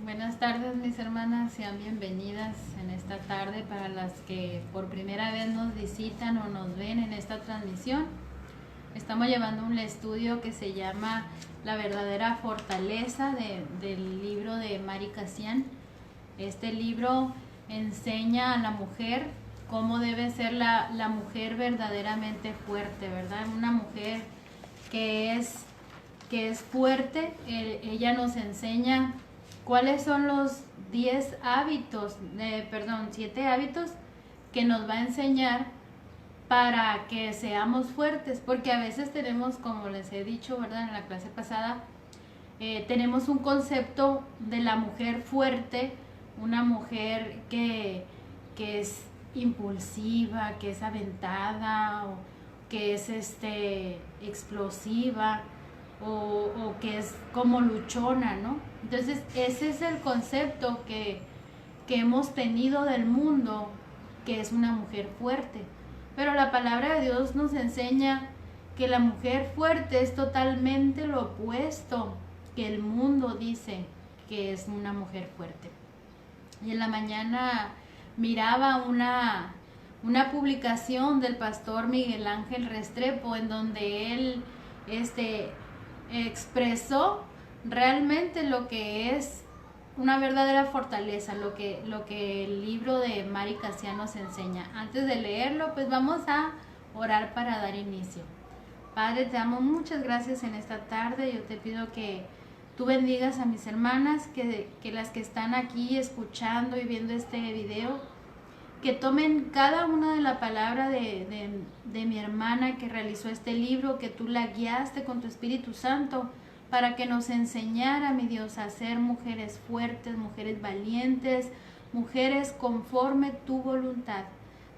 Buenas tardes, mis hermanas, sean bienvenidas en esta tarde para las que por primera vez nos visitan o nos ven en esta transmisión. Estamos llevando un estudio que se llama La verdadera fortaleza del libro de Mary Kassian. Este libro enseña a la mujer cómo debe ser la mujer verdaderamente fuerte, ¿verdad? Una mujer que es fuerte. Ella nos enseña cuáles son los 7 hábitos que nos va a enseñar para que seamos fuertes, porque a veces tenemos, como les he dicho, ¿verdad? En la clase pasada, tenemos un concepto de la mujer fuerte, una mujer que es impulsiva, que es aventada, o que es explosiva, o que es como luchona, ¿no? Entonces ese es el concepto que hemos tenido del mundo, que es una mujer fuerte. Pero la palabra de Dios nos enseña que la mujer fuerte es totalmente lo opuesto que el mundo dice que es una mujer fuerte. Y en la mañana miraba una publicación del pastor Miguel Ángel Restrepo, en donde él expresó realmente lo que es una verdadera fortaleza, lo que el libro de Mary Kassian nos enseña. Antes de leerlo, pues vamos a orar para dar inicio. Padre, te damos muchas gracias en esta tarde. Yo te pido que tú bendigas a mis hermanas, que las que están aquí escuchando y viendo este video, que tomen cada una de la palabra de mi hermana que realizó este libro, que tú la guiaste con tu Espíritu Santo para que nos enseñara, mi Dios, a ser mujeres fuertes, mujeres valientes, mujeres conforme tu voluntad.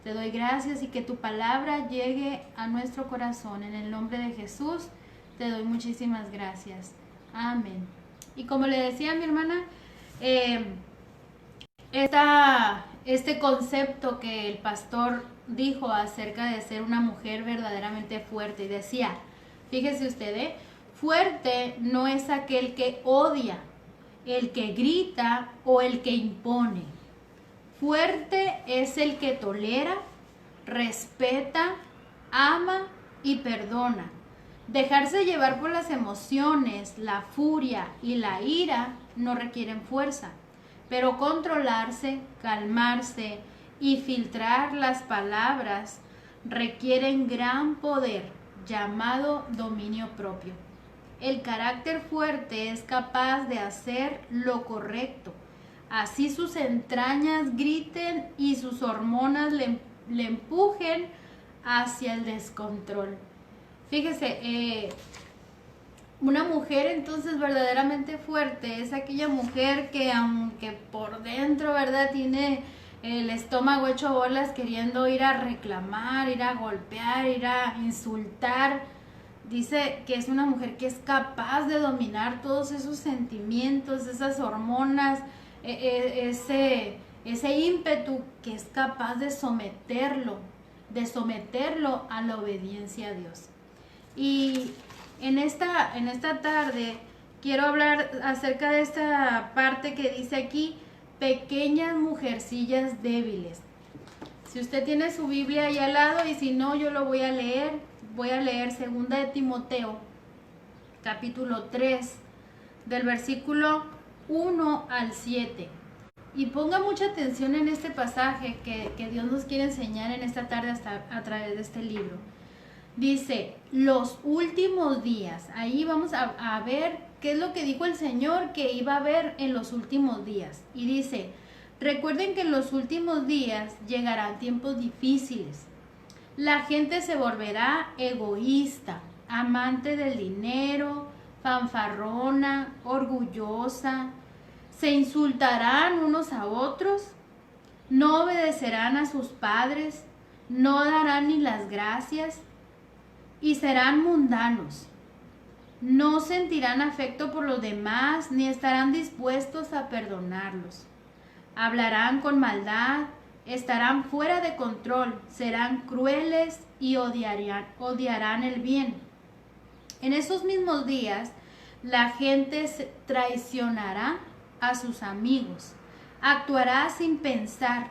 Te doy gracias y que tu palabra llegue a nuestro corazón. En el nombre de Jesús te doy muchísimas gracias. Amén. Y como le decía a mi hermana, este concepto que el pastor dijo acerca de ser una mujer verdaderamente fuerte, y decía, fíjese usted, fuerte no es aquel que odia, el que grita o el que impone. Fuerte es el que tolera, respeta, ama y perdona. Dejarse llevar por las emociones, la furia y la ira no requieren fuerza, pero controlarse, calmarse y filtrar las palabras requieren gran poder, llamado dominio propio. El carácter fuerte es capaz de hacer lo correcto, así sus entrañas griten y sus hormonas le empujen hacia el descontrol. Fíjese, una mujer entonces verdaderamente fuerte es aquella mujer que, aunque por dentro, ¿verdad?, tiene el estómago hecho bolas queriendo ir a reclamar, ir a golpear, ir a insultar, dice que es una mujer que es capaz de dominar todos esos sentimientos, esas hormonas, ese ímpetu, que es capaz de someterlo a la obediencia a Dios. Y en esta tarde quiero hablar acerca de esta parte que dice aquí, pequeñas mujercillas débiles. Si usted tiene su Biblia ahí al lado, y si no, yo lo voy a leer 2 de Timoteo, capítulo 3, del versículo 1 al 7. Y ponga mucha atención en este pasaje que Dios nos quiere enseñar en esta tarde a través de este libro. Dice, los últimos días. Ahí vamos a ver qué es lo que dijo el Señor que iba a haber en los últimos días. Y dice, recuerden que en los últimos días llegarán tiempos difíciles. La gente se volverá egoísta, amante del dinero, fanfarrona, orgullosa. Se insultarán unos a otros, no obedecerán a sus padres, no darán ni las gracias, y serán mundanos. No sentirán afecto por los demás, ni estarán dispuestos a perdonarlos. Hablarán con maldad, estarán fuera de control, serán crueles y odiarán el bien. En esos mismos días, la gente traicionará a sus amigos, actuará sin pensar,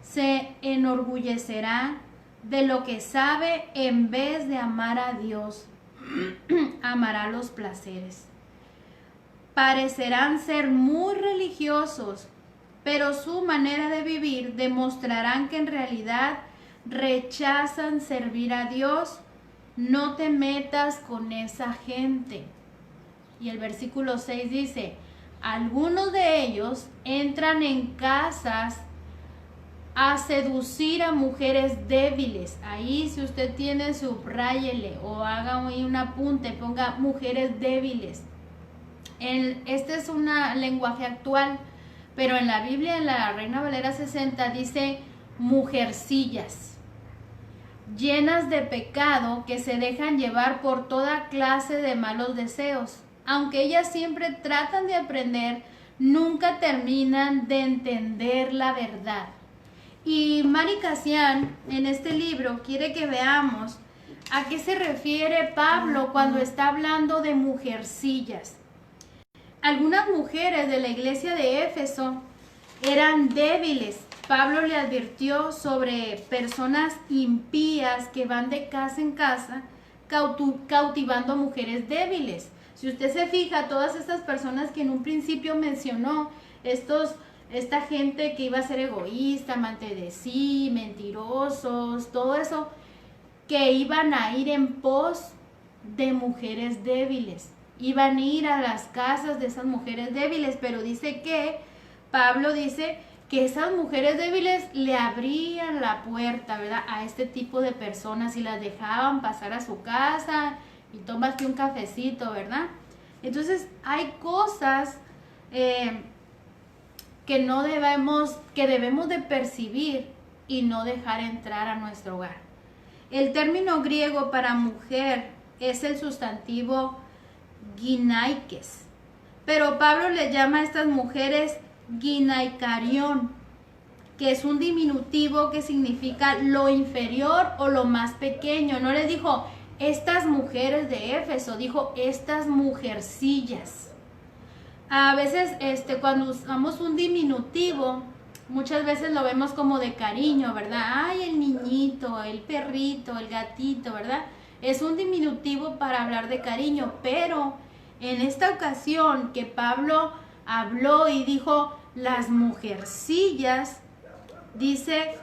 se enorgullecerá de lo que sabe en vez de amar a Dios, amará los placeres. Parecerán ser muy religiosos, pero su manera de vivir demostrarán que en realidad rechazan servir a Dios. No te metas con esa gente. Y el versículo 6 dice, algunos de ellos entran en casas a seducir a mujeres débiles. Ahí, si usted tiene, subráyele o haga un apunte, ponga mujeres débiles. Este es un lenguaje actual, pero en la Biblia, en la Reina Valera 60, dice mujercillas, llenas de pecado, que se dejan llevar por toda clase de malos deseos. Aunque ellas siempre tratan de aprender, nunca terminan de entender la verdad. Y Mari Kassian, en este libro, quiere que veamos a qué se refiere Pablo cuando está hablando de mujercillas. Algunas mujeres de la iglesia de Éfeso eran débiles. Pablo le advirtió sobre personas impías que van de casa en casa cautivando a mujeres débiles. Si usted se fija, todas estas personas que en un principio mencionó, esta gente que iba a ser egoísta, amante de sí, mentirosos, todo eso, que iban a ir en pos de mujeres débiles. Iban a ir a las casas de esas mujeres débiles, pero Pablo dice que esas mujeres débiles le abrían la puerta, ¿verdad?, a este tipo de personas y las dejaban pasar a su casa y tómate un cafecito, ¿verdad? Entonces hay cosas que debemos de percibir y no dejar entrar a nuestro hogar. El término griego para mujer es el sustantivo ginaikes, pero Pablo le llama a estas mujeres ginaikarion, que es un diminutivo que significa lo inferior o lo más pequeño. No les dijo estas mujeres de Éfeso, dijo estas mujercillas. A veces cuando usamos un diminutivo, muchas veces lo vemos como de cariño, ¿verdad? Ay, el niñito, el perrito, el gatito, ¿verdad? Es un diminutivo para hablar de cariño, pero en esta ocasión que Pablo habló y dijo las mujercillas, dice,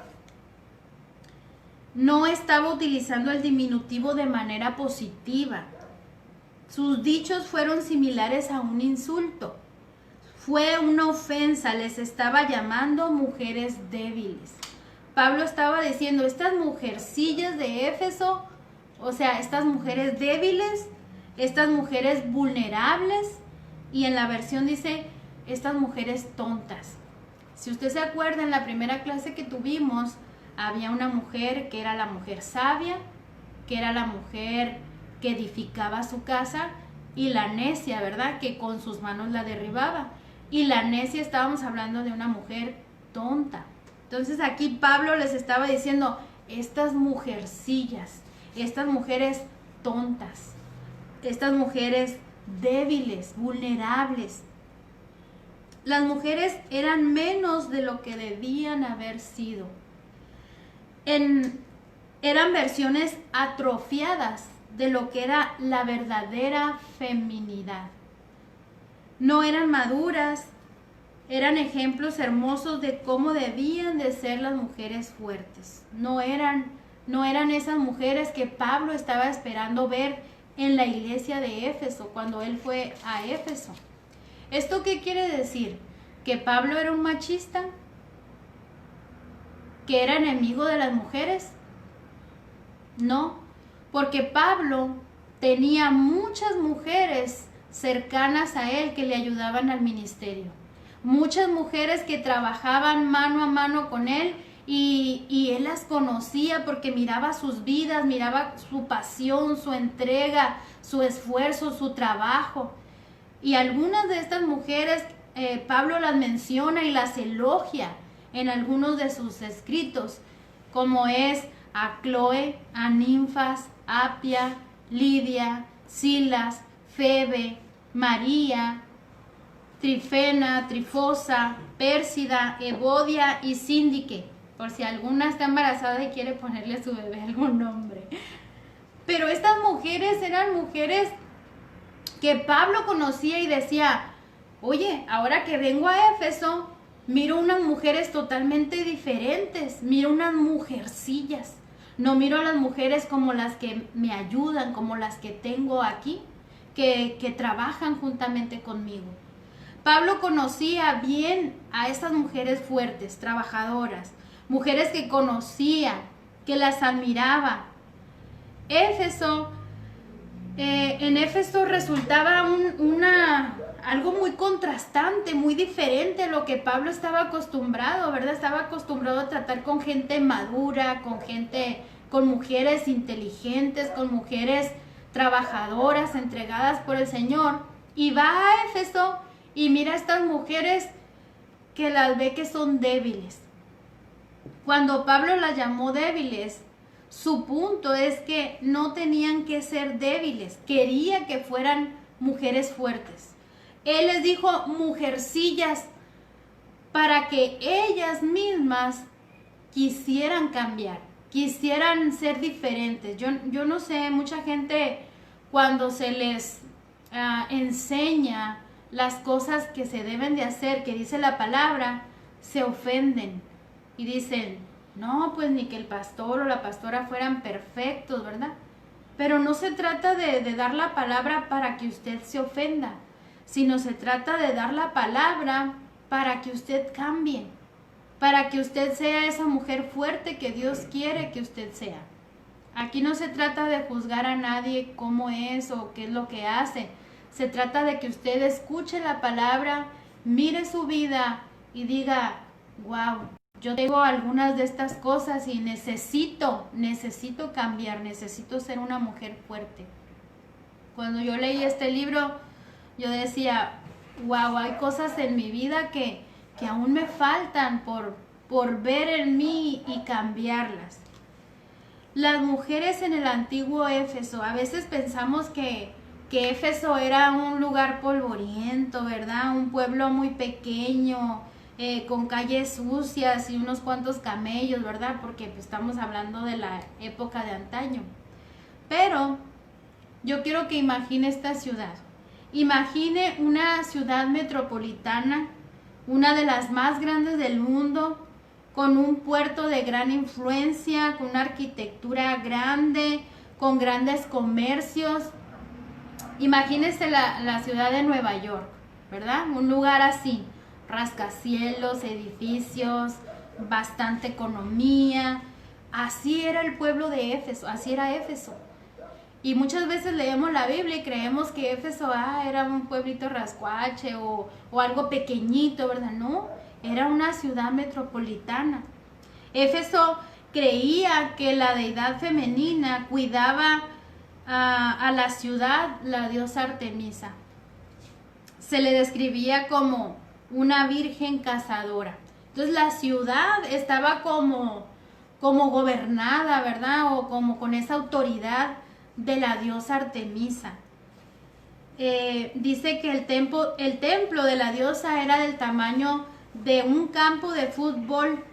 no estaba utilizando el diminutivo de manera positiva. Sus dichos fueron similares a un insulto. Fue una ofensa, les estaba llamando mujeres débiles. Pablo estaba diciendo, estas mujercillas de Éfeso, o sea, estas mujeres débiles, estas mujeres vulnerables, y en la versión dice, estas mujeres tontas. Si usted se acuerda, en la primera clase que tuvimos, había una mujer que era la mujer sabia, que era la mujer que edificaba su casa, y la necia, ¿verdad?, que con sus manos la derribaba. Y la necia, estábamos hablando de una mujer tonta. Entonces aquí Pablo les estaba diciendo, estas mujercillas, estas mujeres tontas, estas mujeres débiles, vulnerables. Las mujeres eran menos de lo que debían haber sido. Eran versiones atrofiadas de lo que era la verdadera feminidad. No eran maduras, eran ejemplos hermosos de cómo debían de ser las mujeres fuertes. No eran esas mujeres que Pablo estaba esperando ver en la iglesia de Éfeso cuando él fue a Éfeso. ¿Esto qué quiere decir? ¿Que Pablo era un machista? ¿Que era enemigo de las mujeres? No, porque Pablo tenía muchas mujeres cercanas a él que le ayudaban al ministerio. Muchas mujeres que trabajaban mano a mano con él y él las conocía porque miraba sus vidas, miraba su pasión, su entrega, su esfuerzo, su trabajo. Y algunas de estas mujeres Pablo las menciona y las elogia en algunos de sus escritos, como es a Cloé, a Ninfas, Apia, Lidia, Silas, Febe, María, Trifena, Trifosa, Pérsida, Evodia y Síndique, por si alguna está embarazada y quiere ponerle a su bebé algún nombre. Pero estas mujeres eran mujeres que Pablo conocía y decía, oye, ahora que vengo a Éfeso, miro unas mujeres totalmente diferentes, miro unas mujercillas. No miro a las mujeres como las que me ayudan, como las que tengo aquí, que trabajan juntamente conmigo. Pablo conocía bien a estas mujeres fuertes, trabajadoras, mujeres que conocía, que las admiraba. En Éfeso resultaba algo muy contrastante, muy diferente a lo que Pablo estaba acostumbrado, ¿verdad? Estaba acostumbrado a tratar con gente madura, con mujeres inteligentes, con mujeres trabajadoras, entregadas por el Señor. Y va a Éfeso y mira a estas mujeres que las ve que son débiles. Cuando Pablo las llamó débiles, su punto es que no tenían que ser débiles, quería que fueran mujeres fuertes. Él les dijo mujercillas para que ellas mismas quisieran cambiar, quisieran ser diferentes. Yo no sé, mucha gente cuando se les enseña las cosas que se deben de hacer, que dice la palabra, se ofenden y dicen, no, pues ni que el pastor o la pastora fueran perfectos, ¿verdad? Pero no se trata de dar la palabra para que usted se ofenda, sino se trata de dar la palabra para que usted cambie, para que usted sea esa mujer fuerte que Dios quiere que usted sea. Aquí no se trata de juzgar a nadie cómo es o qué es lo que hace. Se trata de que usted escuche la palabra, mire su vida y diga, wow, yo tengo algunas de estas cosas y necesito cambiar, necesito ser una mujer fuerte. Cuando yo leí este libro, yo decía, wow, hay cosas en mi vida que aún me faltan por ver en mí y cambiarlas. Las mujeres en el antiguo Éfeso, a veces pensamos que Éfeso era un lugar polvoriento, ¿verdad? Un pueblo muy pequeño, con calles sucias y unos cuantos camellos, ¿verdad? Porque pues, estamos hablando de la época de antaño. Pero yo quiero que imagine esta ciudad. Imagine una ciudad metropolitana, una de las más grandes del mundo, con un puerto de gran influencia, con una arquitectura grande, con grandes comercios. Imagínese la ciudad de Nueva York, ¿verdad? Un lugar así, rascacielos, edificios, bastante economía. Así era el pueblo de Éfeso, así era Éfeso. Y muchas veces leemos la Biblia y creemos que Éfeso era un pueblito rascuache o algo pequeñito, ¿verdad? No, era una ciudad metropolitana. Éfeso creía que la deidad femenina cuidaba a la ciudad, la diosa Artemisa. Se le describía como una virgen cazadora. Entonces la ciudad estaba como gobernada, ¿verdad? O como con esa autoridad de la diosa Artemisa. Dice que el templo de la diosa era del tamaño de un campo de fútbol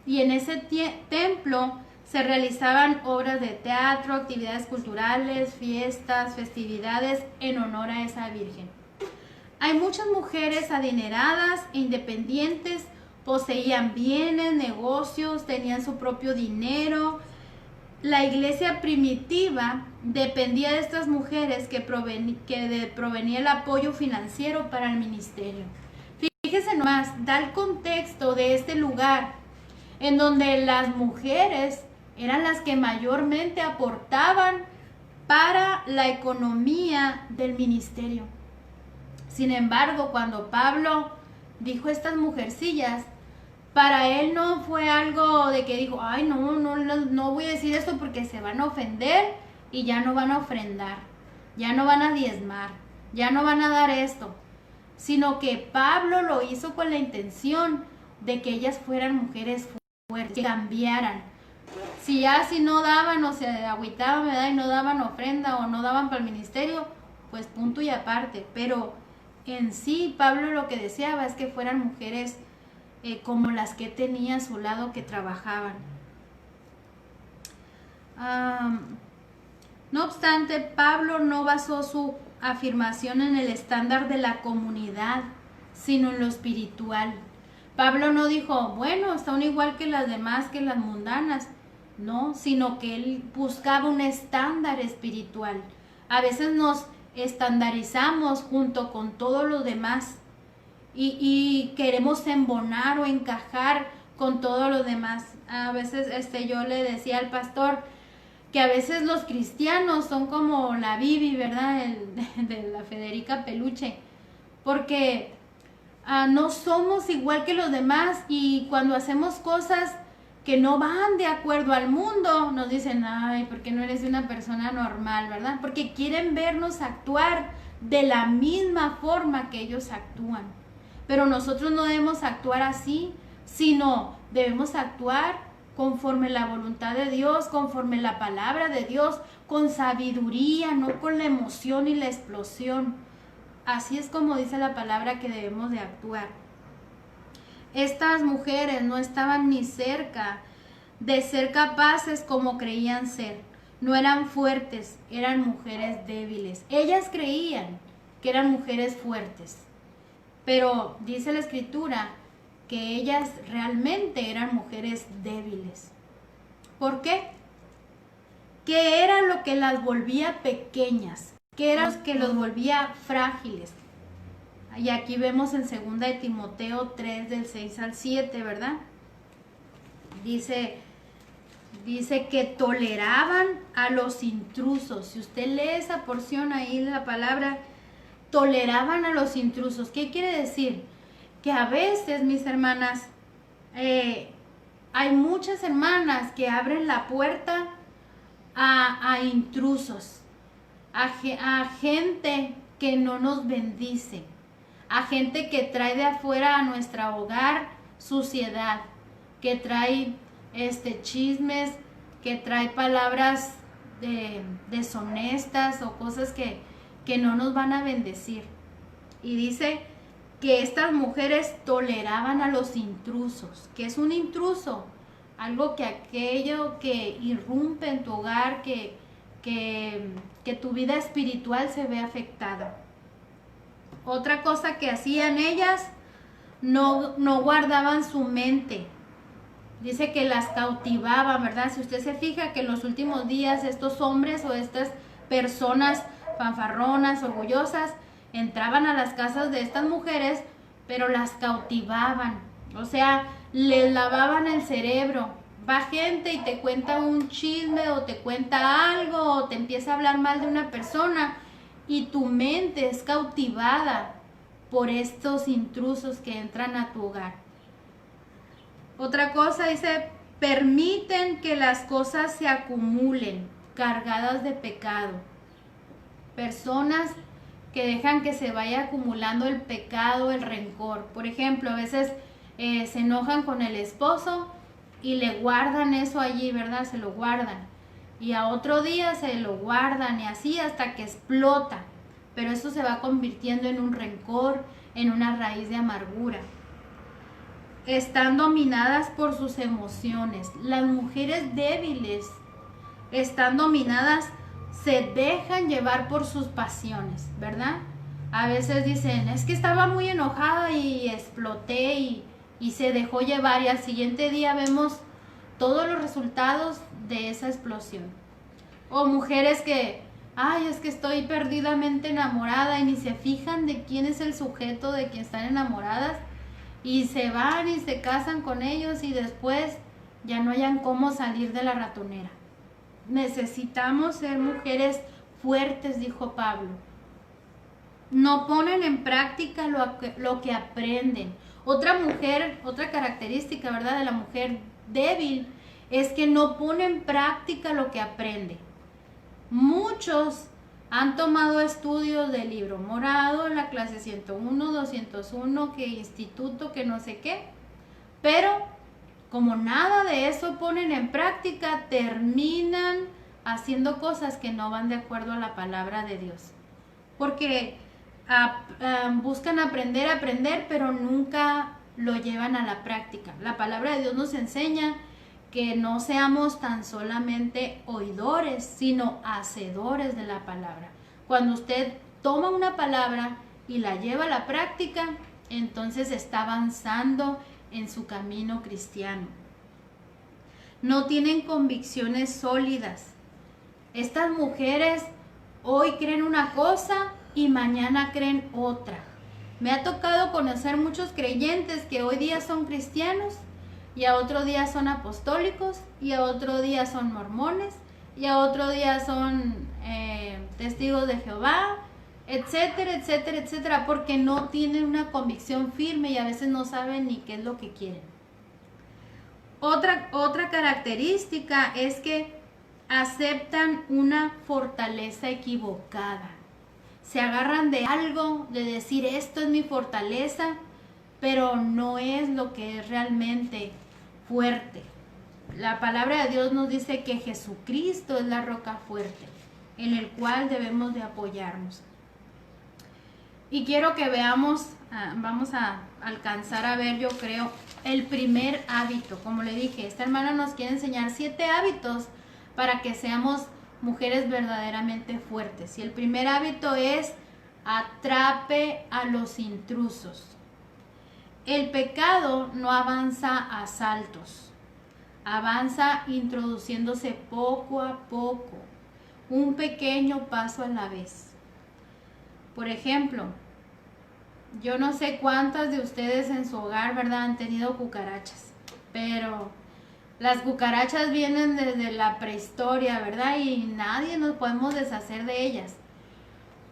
y en ese templo se realizaban obras de teatro, actividades culturales, fiestas, festividades en honor a esa virgen. Hay muchas mujeres adineradas e independientes, poseían bienes, negocios, tenían su propio dinero. La iglesia primitiva dependía de estas mujeres que provenía el apoyo financiero para el ministerio. Fíjese nomás, da el contexto de este lugar en donde las mujeres eran las que mayormente aportaban para la economía del ministerio. Sin embargo, cuando Pablo dijo estas mujercillas, para él no fue algo de que dijo, ay, no voy a decir esto porque se van a ofender y ya no van a ofrendar, ya no van a diezmar, ya no van a dar esto, sino que Pablo lo hizo con la intención de que ellas fueran mujeres fuertes, que cambiaran. Si no daban o se agüitaban, ¿verdad? Y no daban ofrenda o no daban para el ministerio, pues punto y aparte. Pero en sí Pablo lo que deseaba es que fueran mujeres como las que tenía a su lado, que trabajaban. No obstante, Pablo no basó su afirmación en el estándar de la comunidad, sino en lo espiritual. Pablo no dijo, bueno, son igual que las demás, que las mundanas. No, sino que él buscaba un estándar espiritual. A veces nos estandarizamos junto con todos los demás y queremos embonar o encajar con todos los demás. A veces yo le decía al pastor que a veces los cristianos son como la Bibi, ¿verdad? De la Federica Peluche, porque no somos igual que los demás, y cuando hacemos cosas que no van de acuerdo al mundo, nos dicen, ay, ¿por qué no eres una persona normal, verdad? Porque quieren vernos actuar de la misma forma que ellos actúan. Pero nosotros no debemos actuar así, sino debemos actuar conforme la voluntad de Dios, conforme la palabra de Dios, con sabiduría, no con la emoción y la explosión. Así es como dice la palabra que debemos de actuar. Estas mujeres no estaban ni cerca de ser capaces como creían ser. No eran fuertes, eran mujeres débiles. Ellas creían que eran mujeres fuertes, pero dice la Escritura que ellas realmente eran mujeres débiles. ¿Por qué? ¿Qué era lo que las volvía pequeñas? ¿Qué era lo que los volvía frágiles? Y aquí vemos en 2 de Timoteo 3, del 6 al 7, ¿verdad? Dice que toleraban a los intrusos. Si usted lee esa porción ahí de la palabra, toleraban a los intrusos. ¿Qué quiere decir? Que a veces, mis hermanas, hay muchas hermanas que abren la puerta a intrusos, a gente que no nos bendice, a gente que trae de afuera a nuestro hogar suciedad, que trae chismes, que trae palabras deshonestas o cosas que no nos van a bendecir. Y dice que estas mujeres toleraban a los intrusos. ¿Qué es un intruso? Aquello que irrumpe en tu hogar, que tu vida espiritual se ve afectada. Otra cosa que hacían ellas, no guardaban su mente. Dice que las cautivaban, ¿verdad? Si usted se fija que en los últimos días estos hombres o estas personas fanfarronas, orgullosas, entraban a las casas de estas mujeres, pero las cautivaban. O sea, les lavaban el cerebro. Va gente y te cuenta un chisme o te cuenta algo o te empieza a hablar mal de una persona y tu mente es cautivada por estos intrusos que entran a tu hogar. Otra cosa dice, permiten que las cosas se acumulen cargadas de pecado. Personas que dejan que se vaya acumulando el pecado, el rencor. Por ejemplo, a veces se enojan con el esposo y le guardan eso allí, ¿verdad? Se lo guardan. Y a otro día se lo guardan y así hasta que explota. Pero eso se va convirtiendo en un rencor, en una raíz de amargura. Están dominadas por sus emociones. Las mujeres débiles están dominadas, se dejan llevar por sus pasiones, ¿verdad? A veces dicen, es que estaba muy enojada y exploté y se dejó llevar, y al siguiente día vemos todos los resultados de esa explosión. O mujeres que, ay, es que estoy perdidamente enamorada, y ni se fijan de quién es el sujeto de quien están enamoradas, y se van y se casan con ellos y después ya no hayan cómo salir de la ratonera. Necesitamos ser mujeres fuertes, dijo Pablo. No ponen en práctica lo que aprenden. Otra característica, ¿verdad?, de la mujer débil es que no pone en práctica lo que aprende. Muchos han tomado estudios del libro morado, en la clase 101, 201, que instituto, que no sé qué, pero como nada de eso ponen en práctica, terminan haciendo cosas que no van de acuerdo a la palabra de Dios. Porque buscan aprender, pero nunca lo llevan a la práctica. La palabra de Dios nos enseña que no seamos tan solamente oidores, sino hacedores de la palabra. Cuando usted toma una palabra y la lleva a la práctica, entonces está avanzando en su camino cristiano. No tienen convicciones sólidas. Estas mujeres hoy creen una cosa y mañana creen otra. Me ha tocado conocer muchos creyentes que hoy día son cristianos y a otro día son apostólicos y a otro día son mormones y a otro día son testigos de Jehová, etcétera, etcétera, etcétera, porque no tienen una convicción firme y a veces no saben ni qué es lo que quieren. Otra característica es que aceptan una fortaleza equivocada. Se agarran de algo, de decir esto es mi fortaleza, pero no es lo que es realmente fuerte. La palabra de Dios nos dice que Jesucristo es la roca fuerte, en el cual debemos de apoyarnos. Y quiero que veamos, vamos a alcanzar a ver, yo creo, el primer hábito. Como le dije, esta hermana nos quiere enseñar 7 hábitos para que seamos mujeres verdaderamente fuertes. Y el primer hábito es: atrape a los intrusos. El pecado no avanza a saltos, avanza introduciéndose poco a poco, un pequeño paso a la vez. Por ejemplo, yo no sé cuántas de ustedes en su hogar, ¿verdad?, han tenido cucarachas, pero las cucarachas vienen desde la prehistoria, ¿verdad? Y nadie nos podemos deshacer de ellas.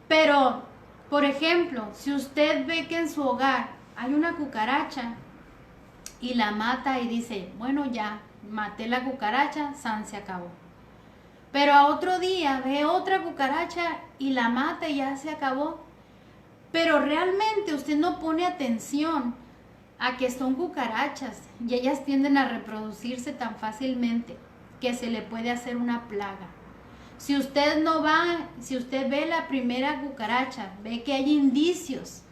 Pero, por ejemplo, si usted ve que en su hogar hay una cucaracha y la mata y dice, bueno, ya maté la cucaracha, san, se acabó. Pero a otro día ve otra cucaracha y la mata y ya se acabó. Pero realmente usted no pone atención a que son cucarachas y ellas tienden a reproducirse tan fácilmente que se le puede hacer una plaga. Si usted ve la primera cucaracha, ve que hay indicios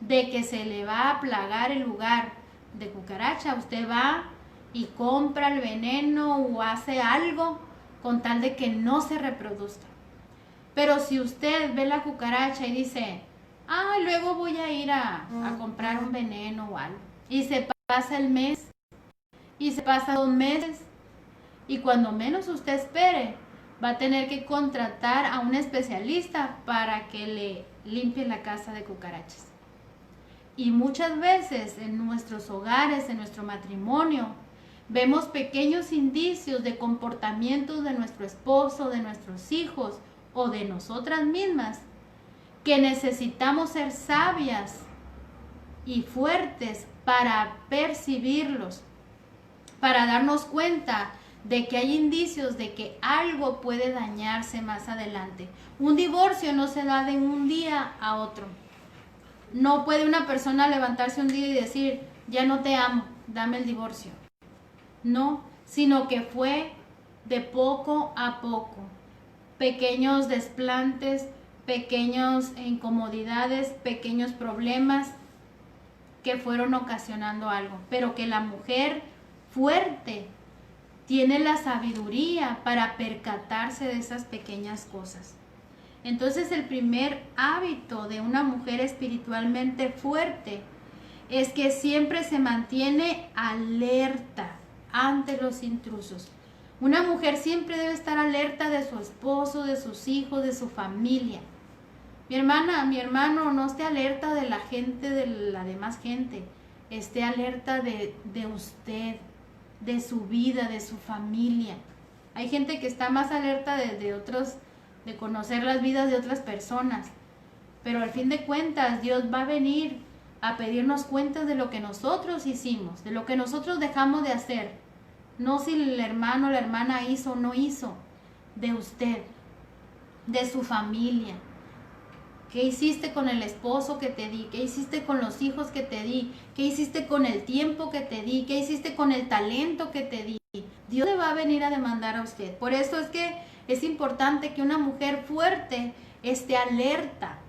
de que se le va a plagar el lugar de cucaracha, usted va y compra el veneno o hace algo con tal de que no se reproduzca. Pero si usted ve la cucaracha y dice, luego voy a ir a comprar un veneno o algo, y se pasa el mes, y se pasa 2 meses, y cuando menos usted espere, va a tener que contratar a un especialista para que le limpie la casa de cucarachas. Y muchas veces en nuestros hogares, en nuestro matrimonio, vemos pequeños indicios de comportamientos de nuestro esposo, de nuestros hijos o de nosotras mismas, que necesitamos ser sabias y fuertes para percibirlos, para darnos cuenta de que hay indicios de que algo puede dañarse más adelante. Un divorcio no se da de un día a otro. No puede una persona levantarse un día y decir, ya no te amo, dame el divorcio. No, sino que fue de poco a poco. Pequeños desplantes, pequeñas incomodidades, pequeños problemas que fueron ocasionando algo. Pero que la mujer fuerte tiene la sabiduría para percatarse de esas pequeñas cosas. Entonces el primer hábito de una mujer espiritualmente fuerte es que siempre se mantiene alerta ante los intrusos. Una mujer siempre debe estar alerta de su esposo, de sus hijos, de su familia. Mi hermana, mi hermano, no esté alerta de la gente, de la demás gente. Esté alerta de usted, de su vida, de su familia. Hay gente que está más alerta de otros, de conocer las vidas de otras personas. Pero al fin de cuentas, Dios va a venir a pedirnos cuentas de lo que nosotros hicimos, de lo que nosotros dejamos de hacer. No si el hermano o la hermana hizo o no hizo, de usted, de su familia. ¿Qué hiciste con el esposo que te di? ¿Qué hiciste con los hijos que te di? ¿Qué hiciste con el tiempo que te di? ¿Qué hiciste con el talento que te di? Dios le va a venir a demandar a usted. Por eso es que es importante que una mujer fuerte esté alerta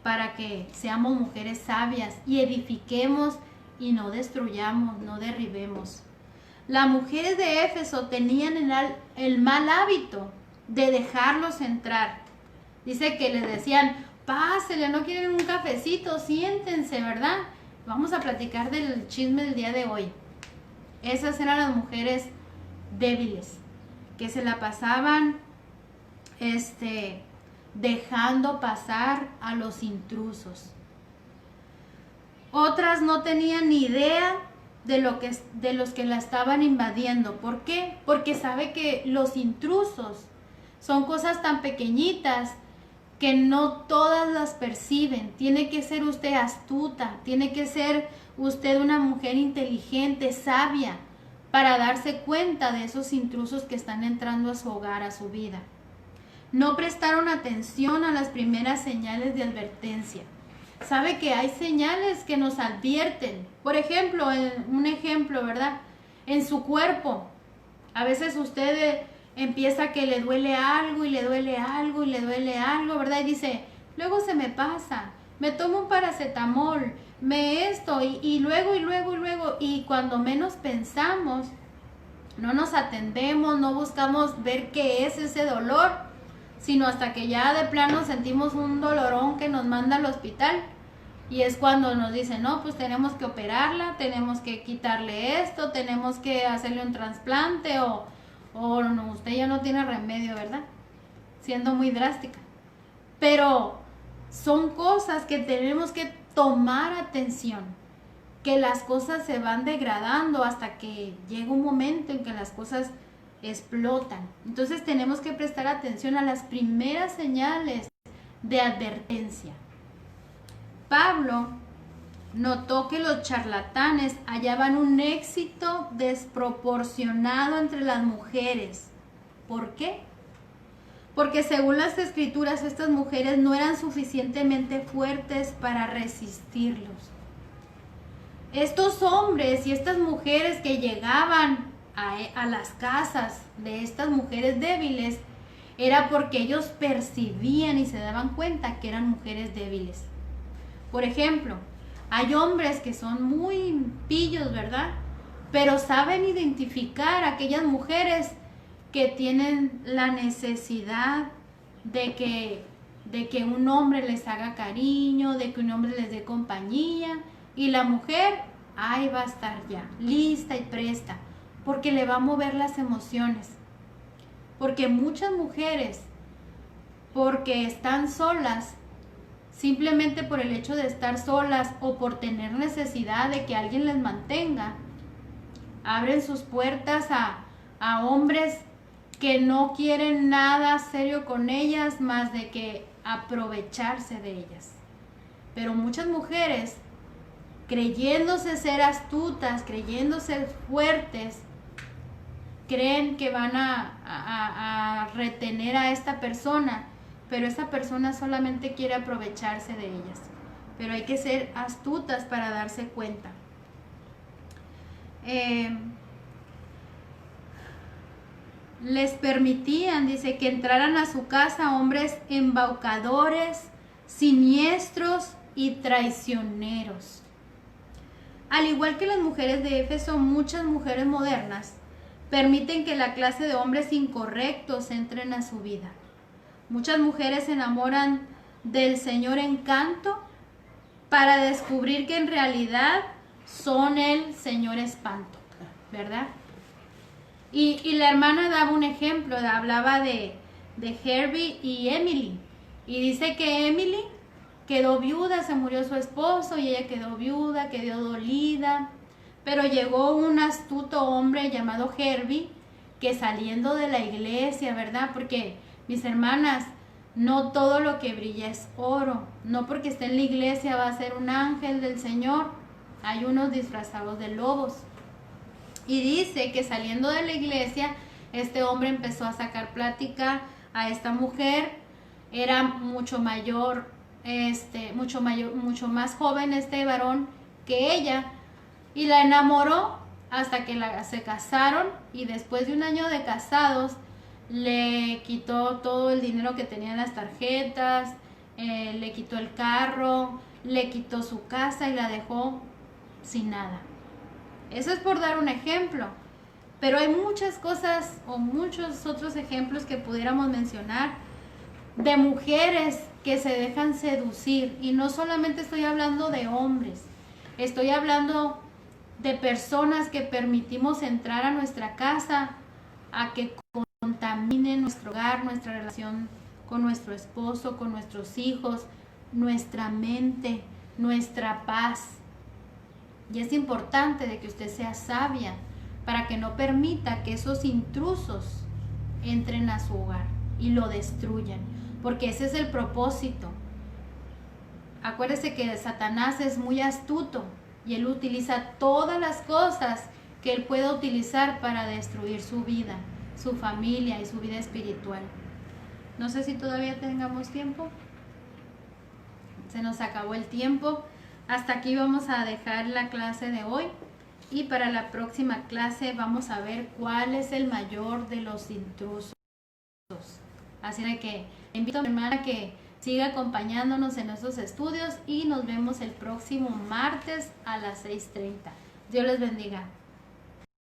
para que seamos mujeres sabias y edifiquemos y no destruyamos, no derribemos. Las mujeres de Éfeso tenían el mal hábito de dejarlos entrar. Dice que les decían, pásenle, no quieren un cafecito, siéntense, ¿verdad? Vamos a platicar del chisme del día de hoy. Esas eran las mujeres débiles, que se la pasaban dejando pasar a los intrusos. Otras no tenían ni idea de los que la estaban invadiendo. ¿Por qué? Porque sabe que los intrusos son cosas tan pequeñitas que no todas las perciben. Tiene que ser usted astuta, tiene que ser usted una mujer inteligente, sabia, para darse cuenta de esos intrusos que están entrando a su hogar, a su vida. No prestaron atención a las primeras señales de advertencia. Sabe que hay señales que nos advierten. Por ejemplo, un ejemplo, ¿verdad? En su cuerpo. A veces usted empieza que le duele algo y le duele algo y le duele algo, ¿verdad? Y dice, luego se me pasa, me tomo un paracetamol, y luego, y cuando menos pensamos, no nos atendemos, no buscamos ver qué es ese dolor, sino hasta que ya de plano sentimos un dolorón que nos manda al hospital. Y es cuando nos dicen, no, pues tenemos que operarla, tenemos que quitarle esto, tenemos que hacerle un trasplante o no, usted ya no tiene remedio, ¿verdad? Siendo muy drástica. Pero son cosas que tenemos que tomar atención, que las cosas se van degradando hasta que llega un momento en que las cosas explotan. Entonces tenemos que prestar atención a las primeras señales de advertencia. Pablo notó que los charlatanes hallaban un éxito desproporcionado entre las mujeres. ¿Por qué? Porque según las escrituras, estas mujeres no eran suficientemente fuertes para resistirlos. Estos hombres y estas mujeres que llegaban a las casas de estas mujeres débiles, era porque ellos percibían y se daban cuenta que eran mujeres débiles. Por ejemplo, hay hombres que son muy pillos, ¿verdad? Pero saben identificar a aquellas mujeres que tienen la necesidad de que un hombre les haga cariño, de que un hombre les dé compañía. Y la mujer, ahí va a estar ya, lista y presta, porque le va a mover las emociones. Porque muchas mujeres, porque están solas, simplemente por el hecho de estar solas o por tener necesidad de que alguien les mantenga, abren sus puertas a hombres que no quieren nada serio con ellas más de que aprovecharse de ellas. Pero muchas mujeres, creyéndose ser astutas, creyéndose fuertes, creen que van a retener a esta persona, pero esa persona solamente quiere aprovecharse de ellas. Pero hay que ser astutas para darse cuenta. Les permitían, dice, que entraran a su casa hombres embaucadores, siniestros y traicioneros. Al igual que las mujeres de Éfeso, muchas mujeres modernas permiten que la clase de hombres incorrectos entren a su vida. Muchas mujeres se enamoran del Señor Encanto para descubrir que en realidad son el Señor Espanto, ¿verdad? Y la hermana daba un ejemplo, hablaba de Herbie y Emily. Y dice que Emily quedó viuda, se murió su esposo y ella quedó viuda, quedó dolida. Pero llegó un astuto hombre llamado Herbie, que saliendo de la iglesia, ¿verdad? Porque, mis hermanas, no todo lo que brilla es oro. No porque esté en la iglesia va a ser un ángel del Señor. Hay unos disfrazados de lobos. Y dice que saliendo de la iglesia, este hombre empezó a sacar plática a esta mujer. Era mucho más joven este varón que ella. Y la enamoró hasta que se casaron. Y después de un año de casados, le quitó todo el dinero que tenía en las tarjetas. le quitó el carro, le quitó su casa y la dejó sin nada. Eso es por dar un ejemplo, pero hay muchas cosas o muchos otros ejemplos que pudiéramos mencionar de mujeres que se dejan seducir, y no solamente estoy hablando de hombres, estoy hablando de personas que permitimos entrar a nuestra casa a que contaminen nuestro hogar, nuestra relación con nuestro esposo, con nuestros hijos, nuestra mente, nuestra paz. Y es importante de que usted sea sabia para que no permita que esos intrusos entren a su hogar y lo destruyan, porque ese es el propósito. Acuérdese que Satanás es muy astuto y él utiliza todas las cosas que él pueda utilizar para destruir su vida, su familia y su vida espiritual. No sé si todavía tengamos tiempo. Se nos acabó el tiempo. Hasta aquí vamos a dejar la clase de hoy, y para la próxima clase vamos a ver cuál es el mayor de los intrusos. Así de que invito a mi hermana a que siga acompañándonos en estos estudios y nos vemos el próximo martes a las 6:30. Dios les bendiga.